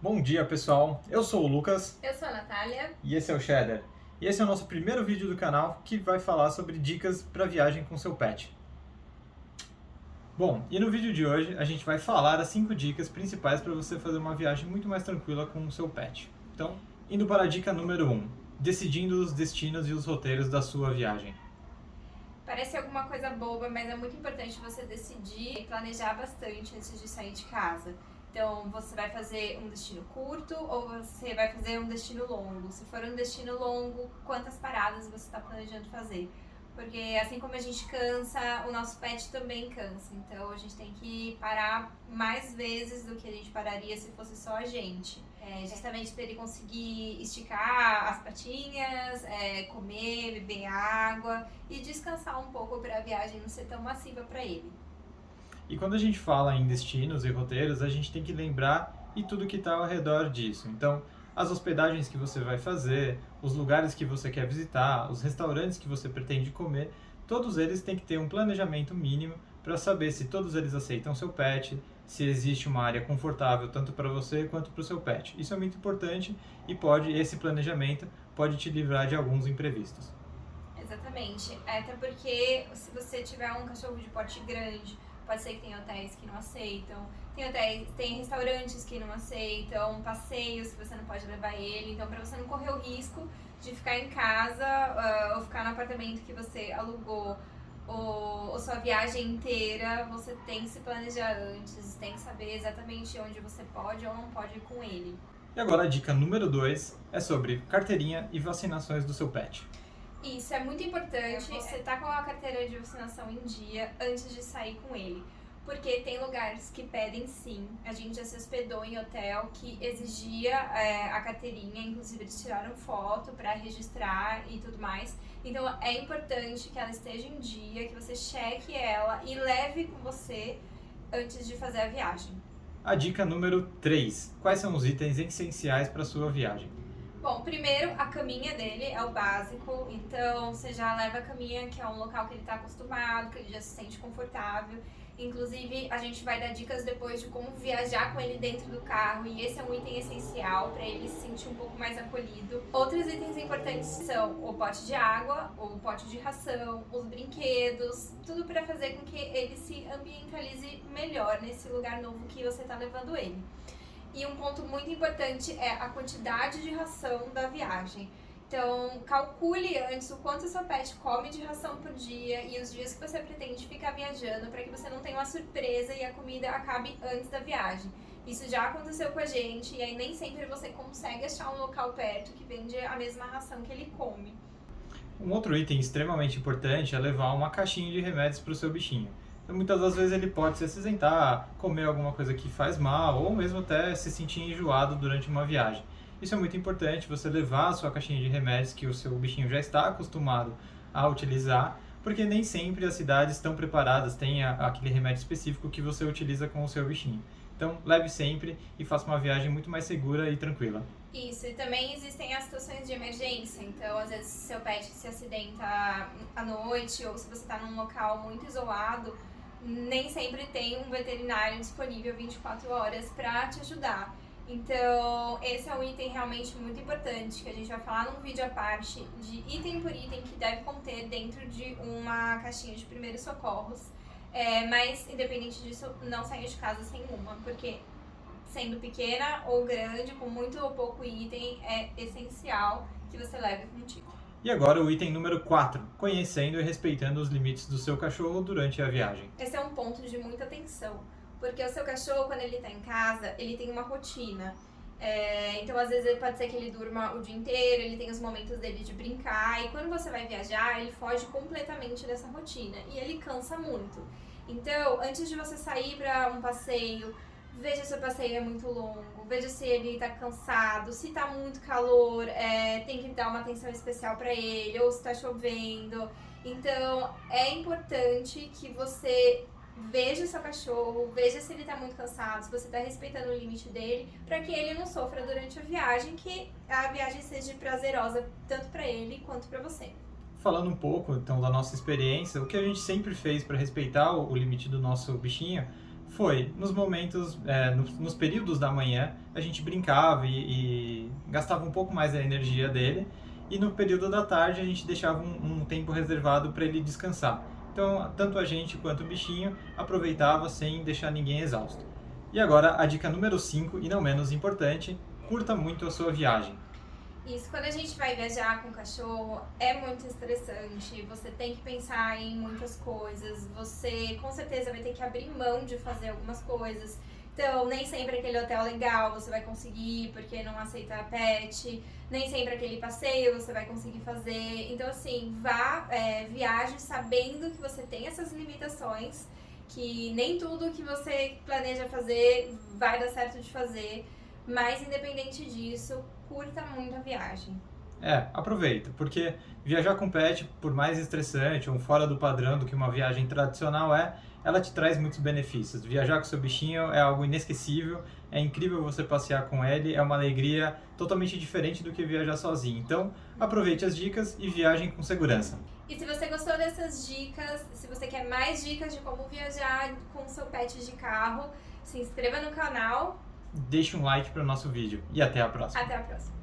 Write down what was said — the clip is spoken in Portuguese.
Bom dia, pessoal. Eu sou o Lucas Eu sou a Natália. e esse é o Cheddar. E esse é o nosso primeiro vídeo do canal que vai falar sobre dicas para viagem com seu pet. Bom, e no vídeo de hoje a gente vai falar as 5 dicas principais para você fazer uma viagem muito mais tranquila com o seu pet. Então, indo para a dica número 1, decidindo os destinos e os roteiros da sua viagem. Parece alguma coisa boba, mas é muito importante você decidir e planejar bastante antes de sair de casa. Então, você vai fazer um destino curto ou você vai fazer um destino longo? Se for um destino longo, quantas paradas você está planejando fazer? Porque assim como a gente cansa, o nosso pet também cansa. Então, a gente tem que parar mais vezes do que a gente pararia se fosse só a gente. Justamente para ele conseguir esticar as patinhas, comer, beber água e descansar um pouco para a viagem não ser tão massiva para ele. E quando a gente fala em destinos e roteiros, a gente tem que lembrar e tudo que está ao redor disso. Então, as hospedagens que você vai fazer, os lugares que você quer visitar, os restaurantes que você pretende comer, todos eles têm que ter um planejamento mínimo para saber se todos eles aceitam seu pet, se existe uma área confortável tanto para você quanto para o seu pet. Isso é muito importante e esse planejamento pode te livrar de alguns imprevistos. Exatamente. Até porque se você tiver um cachorro de porte grande, pode ser que tenha hotéis que não aceitam, tem restaurantes que não aceitam, passeios que você não pode levar ele. Então, para você não correr o risco de ficar em casa ou ficar no apartamento que você alugou ou sua viagem inteira, você tem que se planejar antes, tem que saber exatamente onde você pode ou não pode ir com ele. E agora a dica número 2 é sobre carteirinha e vacinações do seu pet. Isso é muito importante, você tá com a carteira de vacinação em dia antes de sair com ele. Porque tem lugares que pedem sim. A gente já se hospedou em hotel que exigia a carteirinha, inclusive eles tiraram foto para registrar e tudo mais. Então é importante que ela esteja em dia, que você cheque ela e leve com você antes de fazer a viagem. A dica número 3. Quais são os itens essenciais para a sua viagem? Bom, primeiro a caminha dele é o básico, então você já leva a caminha, que é um local que ele está acostumado, que ele já se sente confortável. Inclusive, a gente vai dar dicas depois de como viajar com ele dentro do carro, e esse é um item essencial para ele se sentir um pouco mais acolhido. Outros itens importantes são o pote de água, o pote de ração, os brinquedos, tudo para fazer com que ele se ambientalize melhor nesse lugar novo que você está levando ele. E um ponto muito importante é a quantidade de ração da viagem. Então, calcule antes o quanto o seu pet come de ração por dia e os dias que você pretende ficar viajando para que você não tenha uma surpresa e a comida acabe antes da viagem. Isso já aconteceu com a gente e aí nem sempre você consegue achar um local perto que vende a mesma ração que ele come. Um outro item extremamente importante é levar uma caixinha de remédios para o seu bichinho. Então, muitas das vezes ele pode se acidentar, comer alguma coisa que faz mal ou mesmo até se sentir enjoado durante uma viagem. Isso é muito importante, você levar a sua caixinha de remédios que o seu bichinho já está acostumado a utilizar, porque nem sempre as cidades estão preparadas, têm aquele remédio específico que você utiliza com o seu bichinho. Então, leve sempre e faça uma viagem muito mais segura e tranquila. Isso, e também existem as situações de emergência, então às vezes seu pet se acidenta à noite ou se você está num local muito isolado, nem sempre tem um veterinário disponível 24 horas para te ajudar. Então, esse é um item realmente muito importante, que a gente vai falar num vídeo à parte, de item por item que deve conter dentro de uma caixinha de primeiros socorros. Mas, independente disso, não saia de casa sem uma, porque sendo pequena ou grande, com muito ou pouco item, é essencial que você leve contigo. E agora o item número 4, conhecendo e respeitando os limites do seu cachorro durante a viagem. Esse é um ponto de muita atenção, porque o seu cachorro, quando ele está em casa, ele tem uma rotina. Então, às vezes, pode ser que ele durma o dia inteiro, ele tem os momentos dele de brincar, e quando você vai viajar, ele foge completamente dessa rotina, e ele cansa muito. Então, antes de você sair para um passeio, veja se o passeio é muito longo, veja se ele tá cansado, se tá muito calor, tem que dar uma atenção especial para ele, ou se tá chovendo. Então, é importante que você veja o seu cachorro, veja se ele tá muito cansado, se você tá respeitando o limite dele, para que ele não sofra durante a viagem, que a viagem seja prazerosa tanto para ele quanto para você. Falando um pouco então da nossa experiência, o que a gente sempre fez para respeitar o limite do nosso bichinho Foi, nos momentos, nos períodos da manhã, a gente brincava e gastava um pouco mais da energia dele, e no período da tarde a gente deixava um tempo reservado para ele descansar. Então, tanto a gente quanto o bichinho aproveitava sem deixar ninguém exausto. E agora, a dica número 5, e não menos importante, curta muito a sua viagem. Isso, quando a gente vai viajar com o cachorro, é muito estressante. Você tem que pensar em muitas coisas. Você, com certeza, vai ter que abrir mão de fazer algumas coisas. Então, nem sempre aquele hotel legal você vai conseguir porque não aceita pet. Nem sempre aquele passeio você vai conseguir fazer. Então, assim, viaje sabendo que você tem essas limitações. Que nem tudo que você planeja fazer vai dar certo de fazer. Mas, independente disso, curta muito a viagem. Aproveita, porque viajar com pet, por mais estressante ou fora do padrão do que uma viagem tradicional ela te traz muitos benefícios. Viajar com seu bichinho é algo inesquecível, é incrível você passear com ele, é uma alegria totalmente diferente do que viajar sozinho. Então, aproveite as dicas e viajem com segurança. E se você gostou dessas dicas, se você quer mais dicas de como viajar com seu pet de carro, se inscreva no canal. Deixe um like para o nosso vídeo e até a próxima. Até a próxima.